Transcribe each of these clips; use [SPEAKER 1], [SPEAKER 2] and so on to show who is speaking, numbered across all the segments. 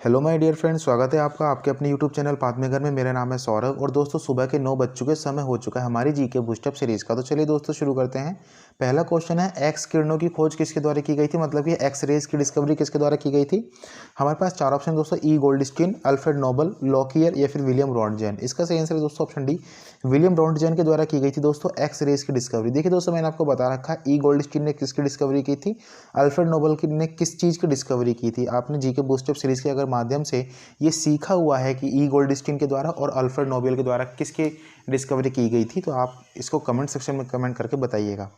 [SPEAKER 1] Hello my dear friends, स्वागत है आपका आपके अपने यूट्यूब चैनल बात में घर में। मेरा नाम है सौरभ और दोस्तों सुबह के 9 बज चुके समय हो चुका है हमारी जीके बूस्टअप सीरीज़ का। तो चलिए दोस्तों शुरू करते हैं। पहला क्वेश्चन है, एक्स किरणों की खोज किसके द्वारा की गई थी, मतलब कि एक्स रेज की डिस्कवरी किसके द्वारा की गई थी। हमारे पास चार ऑप्शन दोस्तों, E Goldstein, Alfred Nobel, Lockyer या फिर विलियम रॉन्टजेन। इसका सही आंसर है दोस्तों ऑप्शन डी, विलियम रॉन्टजेन के द्वारा की गई थी दोस्तों एक्स रेज की डिस्कवरी। देखिए दोस्तों, मैंने आपको बता रखा है ई गोल्डस्टीन ने किसकी डिस्कवरी की थी, अल्फ्रेड नोबल ने किस चीज़ की डिस्कवरी की थी। आपने जीके बूस्टअप सीरीज़ के अगर माध्यम से ये सीखा हुआ है कि ई गोल्डस्टीन के द्वारा और अल्फ्रेड नोबेल के द्वारा किसकी डिस्कवरी की गई थी, तो आप इसको कमेंट सेक्शन में कमेंट करके बताइएगा।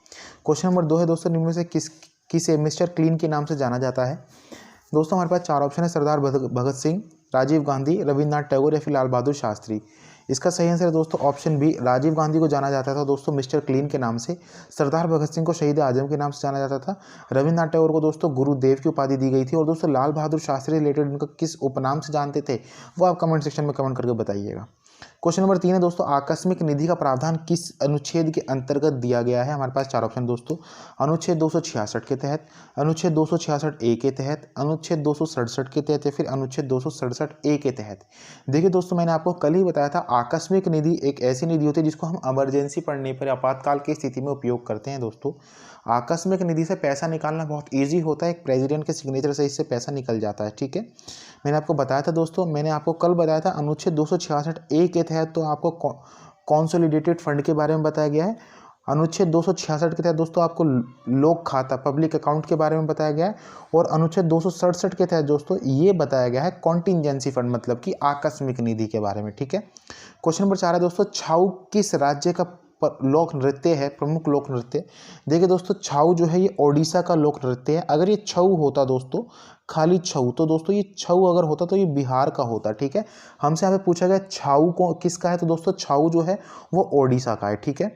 [SPEAKER 1] क्वेश्चन नंबर 2 है दोस्तों, निम्न में से किसे मिस्टर क्लीन के नाम से जाना जाता है। दोस्तों हमारे पास चार ऑप्शन है, सरदार भगत सिंह, राजीव गांधी, रविन्द्रनाथ टैगोर या फिर लाल बहादुर शास्त्री। इसका सही आंसर है दोस्तों ऑप्शन बी, राजीव गांधी को जाना जाता था दोस्तों मिस्टर क्लीन के नाम से। सरदार भगत सिंह को शहीद आजम के नाम से जाना जाता था। रविन्द्रनाथ टैगोर को दोस्तों गुरुदेव की उपाधि दी गई थी। और दोस्तों लाल बहादुर शास्त्री रिलेटेड उनका किस उपनाम से जानते थे, वो आप कमेंट सेक्शन में कमेंट करके बताइएगा। क्वेश्चन नंबर 3 है दोस्तों, आकस्मिक निधि का प्रावधान किस अनुच्छेद के अंतर्गत दिया गया है। हमारे पास चार ऑप्शन दोस्तों, अनुच्छेद 266 के तहत, अनुच्छेद 266 ए के तहत, अनुच्छेद 267 के तहत या फिर अनुच्छेद 267 ए के तहत। देखिए दोस्तों, मैंने आपको कल ही बताया था आकस्मिक निधि एक ऐसी निधि होती है जिसको हम इमरजेंसी पड़ने पर, आपातकाल की स्थिति में उपयोग करते हैं। दोस्तों आकस्मिक निधि से पैसा निकालना बहुत ईजी होता है, एक प्रेसिडेंट के सिग्नेचर से इससे पैसा निकल जाता है। ठीक है, मैंने आपको बताया था दोस्तों, मैंने आपको कल बताया था अनुच्छेद 266 ए के तहत तो आपको कॉन्सोलिडेटेड फंड के बारे में बताया गया है। अनुच्छेद 266 के तहत दोस्तों आपको लोक खाता पब्लिक अकाउंट के बारे में बताया गया है। और अनुच्छेद 267 के तहत दोस्तों ये बताया गया है कॉन्टिजेंसी फंड, मतलब कि आकस्मिक निधि के बारे में। ठीक है, क्वेश्चन नंबर 4 है दोस्तों, छाऊ किस राज्य का लोक नृत्य है, प्रमुख लोक नृत्य। देखिए दोस्तों, छाऊ जो है ये ओडिशा का लोक नृत्य है। अगर ये छऊ होता दोस्तों, खाली छऊ, तो दोस्तों ये छऊ अगर होता तो ये बिहार का होता। ठीक है, हमसे यहाँ पे पूछा गया छाऊ को किसका है, तो दोस्तों छाऊ जो है वो ओडिशा का है। ठीक है,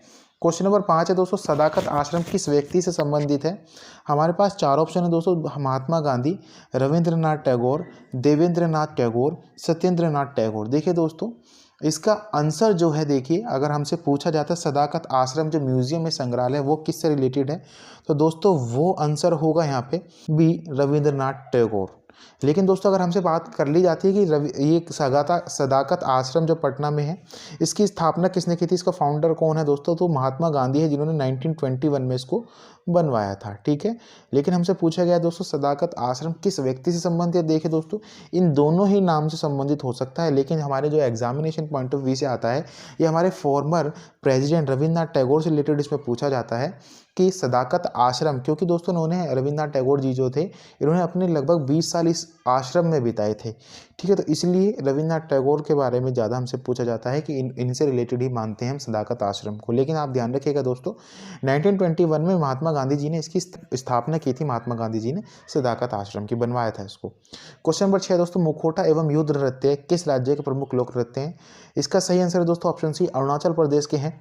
[SPEAKER 1] क्वेश्चन नंबर 5 है दोस्तों, सदाकत आश्रम किस व्यक्ति से संबंधित है। हमारे पास चार ऑप्शन है दोस्तों, महात्मा गांधी, रविंद्रनाथ टैगोर, देवेंद्रनाथ टैगोर, सत्येंद्रनाथ टैगोर। देखिए दोस्तों, इसका आंसर जो है, देखिए अगर हमसे पूछा जाता है सदाकत आश्रम जो म्यूजियम में संग्रहालय वो किससे रिलेटेड है, तो दोस्तों वो आंसर होगा यहाँ पे बी, रविंद्रनाथ टैगोर। लेकिन दोस्तों अगर हमसे बात कर ली जाती है कि ये सदाकत आश्रम जो पटना में है, इसकी स्थापना किसने की थी, इसका फाउंडर कौन है दोस्तों, तो महात्मा गांधी है जिन्होंने 1921 में इसको बनवाया था। ठीक है, लेकिन हमसे पूछा गया दोस्तों सदाकत आश्रम किस व्यक्ति से संबंधित है। देखिए दोस्तों, इन दोनों ही नाम से संबंधित हो सकता है, लेकिन हमारे जो एग्जामिनेशन पॉइंट ऑफ व्यू से आता है, ये हमारे फॉर्मर प्रेसिडेंट रविन्द्रनाथ टैगोर से रिलेटेड इसमें पूछा जाता है कि सदाकत आश्रम, क्योंकि दोस्तों इन्होंने रविन्द्रनाथ टैगोर जी जो थे, इन्होंने अपने लगभग 20 साल इस आश्रम में बिताए थे। ठीक है, तो इसलिए रविन्द्रनाथ टैगोर के बारे में ज़्यादा हमसे पूछा जाता है कि इनसे रिलेटेड ही मानते हैं हम सदाकत आश्रम को। लेकिन आप ध्यान रखिएगा दोस्तों, 1921 में महात्मा गांधी जी ने इसकी स्थापना की थी। महात्मा गांधी जी ने सदाकत आश्रम की बनवाया था इसको। क्वेश्चन नंबर 6 दोस्तों, मुखौटा एवं युद्ध नृत्य किस राज्य के प्रमुख लोक नृत्य हैं। इसका सही आंसर है दोस्तों ऑप्शन सी, अरुणाचल प्रदेश के हैं।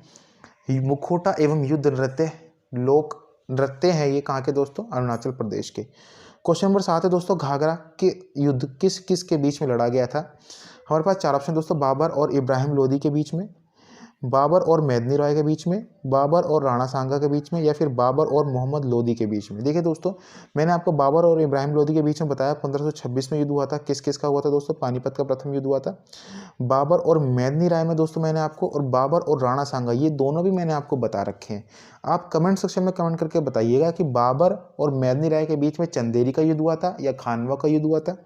[SPEAKER 1] मुखौटा एवं युद्ध नृत्य लोक नृत्य है ये कहाँ के दोस्तों, अरुणाचल प्रदेश के। क्वेश्चन नंबर 7 है दोस्तों, घाघरा के युद्ध किस किस के बीच में लड़ा गया था। हमारे पास चार ऑप्शन दोस्तों, बाबर और इब्राहिम लोदी के बीच में, बाबर और मेदिनी राय के बीच में, बाबर और राणा सांगा के बीच में या फिर बाबर और मोहम्मद लोदी के बीच में। देखिए दोस्तों, मैंने आपको बाबर और इब्राहिम लोदी के बीच में बताया 1526 में युद्ध हुआ था। किस किस का हुआ था दोस्तों, पानीपत का प्रथम युद्ध हुआ था। बाबर और मेदिनी राय में दोस्तों मैंने आपको, और बाबर और राणा सांगा ये दोनों भी मैंने आपको बता रखे हैं। आप कमेंट सेक्शन में कमेंट करके बताइएगा कि बाबर और मेदिनी राय के बीच में चंदेरी का युद्ध हुआ था या खानवा का युद्ध हुआ था।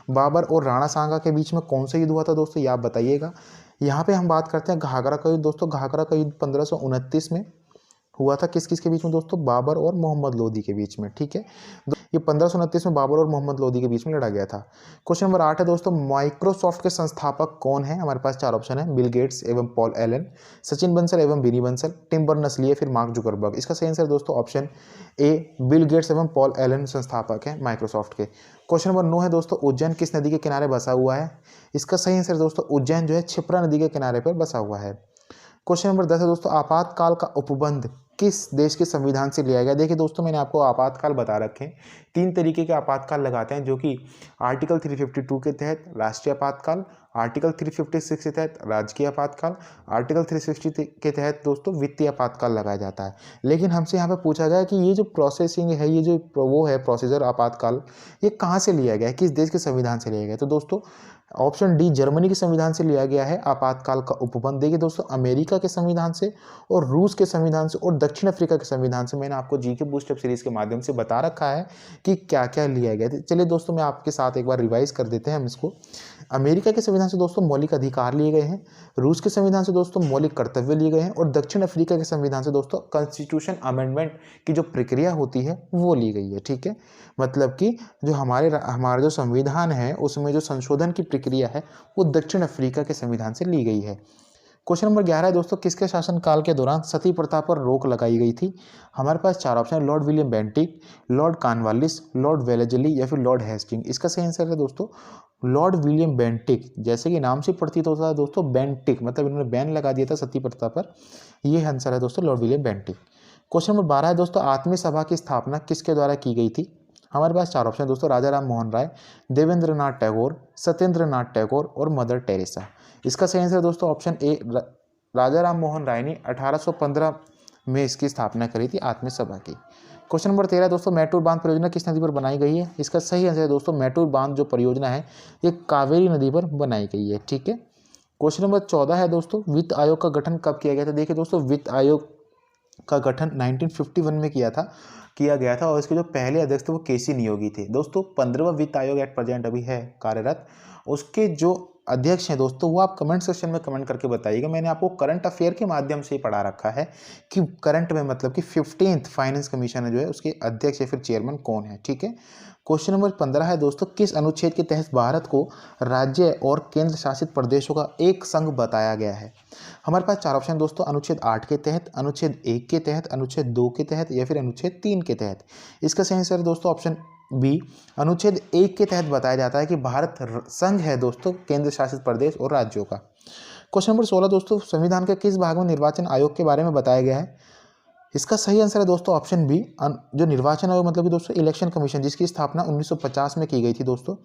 [SPEAKER 1] बाबर और राणा सांगा के बीच में कौन सा युद्ध हुआ था दोस्तों, ये आप बताइएगा। यहाँ पे हम बात करते हैं घाघरा का युद्ध दोस्तों। घाघरा का युद्ध 1529 में हुआ था। किस किस के बीच में दोस्तों, बाबर और मोहम्मद लोदी के बीच में। ठीक है, ये 1529 में बाबर और मोहम्मद लोदी के बीच में लड़ा गया था। क्वेश्चन नंबर 8 है दोस्तों, माइक्रोसॉफ्ट के संस्थापक कौन है। हमारे पास चार ऑप्शन है, बिल गेट्स एवं पॉल एलन, सचिन बंसल एवं बिनी बंसल, टिम बर्नर्स-ली या फिर मार्क जुकरबर्ग। इसका सही आंसर दोस्तों ऑप्शन ए, बिल गेट्स एवं पॉल एलन संस्थापक है माइक्रोसॉफ्ट के। क्वेश्चन नंबर 9 है दोस्तों, उज्जैन किस नदी के किनारे बसा हुआ है। इसका सही आंसर दोस्तों उज्जैन जो है क्षिप्रा नदी के किनारे पर बसा हुआ है। क्वेश्चन नंबर 10 है दोस्तों, आपातकाल का उपबंध किस देश के संविधान से लिया गया। देखिए दोस्तों, मैंने आपको आपातकाल बता रखे हैं, 3 तरीके के आपातकाल लगाते हैं, जो कि आर्टिकल 352 के तहत राष्ट्रीय आपातकाल, आर्टिकल 356 के तहत राजकीय आपातकाल, आर्टिकल 360 के तहत दोस्तों वित्तीय आपातकाल लगाया जाता है। लेकिन हमसे यहाँ पे पूछा गया कि ये जो प्रोसेसिंग है, ये जो वो है प्रोसीजर आपातकाल, ये कहाँ से लिया गया है, किस देश के संविधान से लिया गया है। तो दोस्तों ऑप्शन डी जर्मनी के संविधान से लिया गया है आपातकाल का उपबंध। देखिए दोस्तों, अमेरिका के संविधान से और रूस के संविधान से और दक्षिण अफ्रीका के संविधान से मैंने आपको जीके बूस्टअप सीरीज के माध्यम से बता रखा है कि क्या क्या लिया गया है। चलिए दोस्तों, मैं आपके साथ एक बार रिवाइज कर देते हैं हम इसको। अमेरिका के संविधान से दोस्तों मौलिक अधिकार लिए गए हैं, रूस के संविधान से दोस्तों मौलिक कर्तव्य लिए गए हैं, और दक्षिण अफ्रीका के संविधान से दोस्तों कॉन्स्टिट्यूशन अमेंडमेंट की जो प्रक्रिया होती है वो ली गई है। ठीक है, मतलब कि जो हमारा जो संविधान है उसमें जो संशोधन की प्रक्रिया है वो दक्षिण अफ्रीका के संविधान से ली गई है। क्वेश्चन नंबर 11 है दोस्तों, किसके शासनकाल के दौरान सती प्रथा पर रोक लगाई गई थी। हमारे पास 4 ऑप्शन है, Lord William Bentinck, Lord Cornwallis, Lord Wellesley या फिर लॉर्ड हेस्टिंग। इसका सही आंसर है दोस्तों लॉर्ड विलियम बेंटिक। जैसे कि नाम से प्रतीत होता है दोस्तों बेंटिक, मतलब इन्होंने बैन लगा दिया था सती प्रथा पर। ये आंसर है दोस्तों Lord William Bentinck. Question number 12 है दोस्तों, आत्मीय सभा की स्थापना किसके द्वारा की गई थी। हमारे पास 4 ऑप्शन दोस्तों, राजा राम मोहन राय, देवेंद्र नाथ टैगोर, सत्येंद्र नाथ टैगोर और मदर टेरेसा। इसका सही आंसर दोस्तों ऑप्शन ए, राजा राम मोहन राय ने 1815 में इसकी स्थापना करी थी आत्मीय सभा की। क्वेश्चन नंबर 13 दोस्तों, मैटूर बांध परियोजना किस नदी पर बनाई गई है। इसका सही आंसर है दोस्तों मैटूर बांध जो परियोजना है ये कावेरी नदी पर बनाई गई है। ठीक है, क्वेश्चन नंबर 14 है दोस्तों, वित्त आयोग का गठन कब किया गया था। देखिए दोस्तों, वित्त आयोग का गठन 1951 में किया गया था और इसके जो पहले अध्यक्ष थे वो केसी नियोगी थे। दोस्तों 15वां वित्त आयोग एट प्रेजेंट अभी है कार्यरत। उसके जो अध्यक्ष हैं दोस्तों वो आप कमेंट सेक्शन में कमेंट करके बताइएगा। मैंने आपको करंट अफेयर के माध्यम से पढ़ा रखा है कि करंट में मतलब कि 15th फाइनेंस कमीशन जो है उसके अध्यक्ष या फिर चेयरमैन कौन है। ठीक है, क्वेश्चन नंबर 15 है दोस्तों, किस अनुच्छेद के तहत भारत को राज्य और केंद्र शासित प्रदेशों का एक संघ बताया गया है। हमारे पास 4 ऑप्शन दोस्तों, अनुच्छेद 8 के तहत, अनुच्छेद 1 के तहत, अनुच्छेद 2 के तहत या फिर अनुच्छेद 3 के तहत। इसका सही आंसर दोस्तों ऑप्शन बी, अनुच्छेद 1 के तहत बताया जाता है कि भारत संघ है दोस्तों केंद्र शासित प्रदेश और राज्यों का। क्वेश्चन नंबर 16 दोस्तों, संविधान के किस भाग में निर्वाचन आयोग के बारे में बताया गया है। इसका सही आंसर है दोस्तों ऑप्शन बी, जो निर्वाचन आयोग मतलब कि दोस्तों इलेक्शन कमीशन, जिसकी स्थापना 1950 में की गई थी दोस्तों।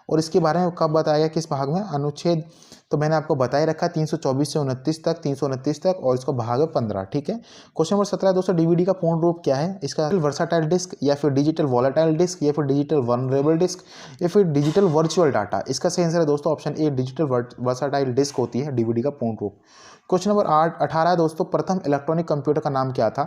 [SPEAKER 1] और इसके बारे में कब बताया गया, किस भाग में, अनुच्छेद तो मैंने आपको बताए रखा 324 से 29 तक, 329 तक, और इसको भाग है 15। ठीक है, क्वेश्चन नंबर 17 दोस्तों, डीवीडी का पूर्ण रूप क्या है। इसका वर्साटाइल डिस्क या फिर डिजिटल वॉलेटाइल डिस्क या फिर डिजिटल वनरेबल डिस्क या फिर डिजिटल वर्चुअल डाटा। इसका सही आंसर है दोस्तों option A, digital versatile disc होती है डीवीडी का पूर्ण रूप। क्वेश्चन नंबर 18 है दोस्तों, प्रथम इलेक्ट्रॉनिक कंप्यूटर का नाम क्या था।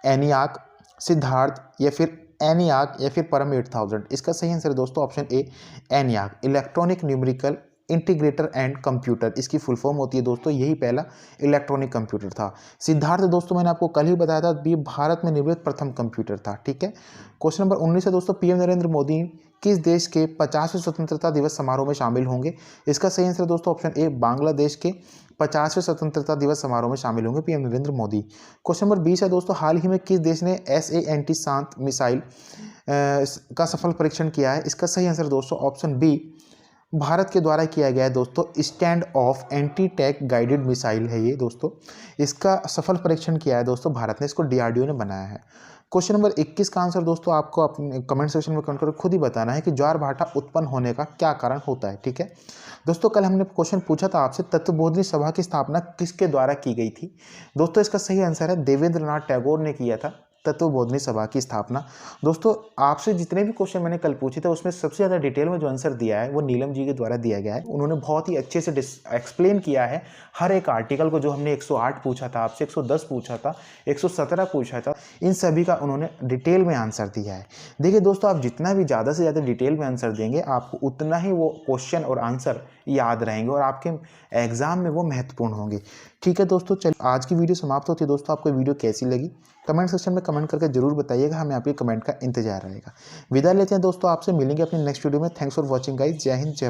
[SPEAKER 1] एनियाक, सिद्धार्थ या फिर एनियाक या फिर परम 8000। इसका सही आंसर है दोस्तों option A, ENIAC, electronic numerical integrator and computer इसकी फुल फॉर्म होती है दोस्तों। यही पहला इलेक्ट्रॉनिक कंप्यूटर था। सिद्धार्थ दोस्तों मैंने आपको कल ही बताया था, ये भारत में निर्मित प्रथम कंप्यूटर था। ठीक है, क्वेश्चन नंबर 19 है दोस्तों, पीएम नरेंद्र मोदी किस देश के 50वें स्वतंत्रता दिवस समारोह में शामिल होंगे। इसका सही आंसर दोस्तों ऑप्शन ए, बांग्लादेश के 50वें स्वतंत्रता दिवस समारोह में शामिल होंगे PM Narendra Modi. Question number 20 है दोस्तों, हाल ही में किस देश ने SANT शांत मिसाइल का सफल परीक्षण किया है। इसका सही आंसर दोस्तों ऑप्शन बी, भारत के द्वारा किया गया है दोस्तों, stand of anti tank guided missile है ये दोस्तों। इसका सफल परीक्षण किया है दोस्तों भारत ने, इसको DRDO ने बनाया है। क्वेश्चन नंबर 21 का आंसर दोस्तों आपको अपने कमेंट सेक्शन में कमेंट करके खुद ही बताना है कि ज्वार भाटा उत्पन्न होने का क्या कारण होता है। ठीक है दोस्तों, कल हमने क्वेश्चन पूछा था आपसे, तत्वबोधिनी सभा की स्थापना किसके द्वारा की गई थी। दोस्तों इसका सही आंसर है देवेंद्र नाथ टैगोर ने किया था तत्वबोधिनी सभा की स्थापना। दोस्तों आपसे जितने भी क्वेश्चन मैंने कल पूछे थे उसमें सबसे ज़्यादा डिटेल में जो आंसर दिया है वो नीलम जी के द्वारा दिया गया है। उन्होंने बहुत ही अच्छे से एक्सप्लेन किया है हर एक आर्टिकल को। जो हमने 108 पूछा था आपसे, 110 पूछा था, 117 पूछा था, इन सभी का उन्होंने डिटेल में आंसर दिया है। देखिए दोस्तों, आप जितना भी ज़्यादा से ज़्यादा डिटेल में आंसर देंगे आपको उतना ही वो क्वेश्चन और आंसर याद रहेंगे और आपके एग्जाम में वो महत्वपूर्ण होंगे। ठीक है दोस्तों, चलिए आज की वीडियो समाप्त होती है। दोस्तों आपको वीडियो कैसी लगी कमेंट सेक्शन में कमेंट करके जरूर बताइएगा, हमें आपके कमेंट का इंतजार रहेगा। विदा लेते हैं दोस्तों, आपसे मिलेंगे अपने नेक्स्ट वीडियो में। थैंक्स फॉर वॉचिंग गाइस, जय हिंद जय भारत।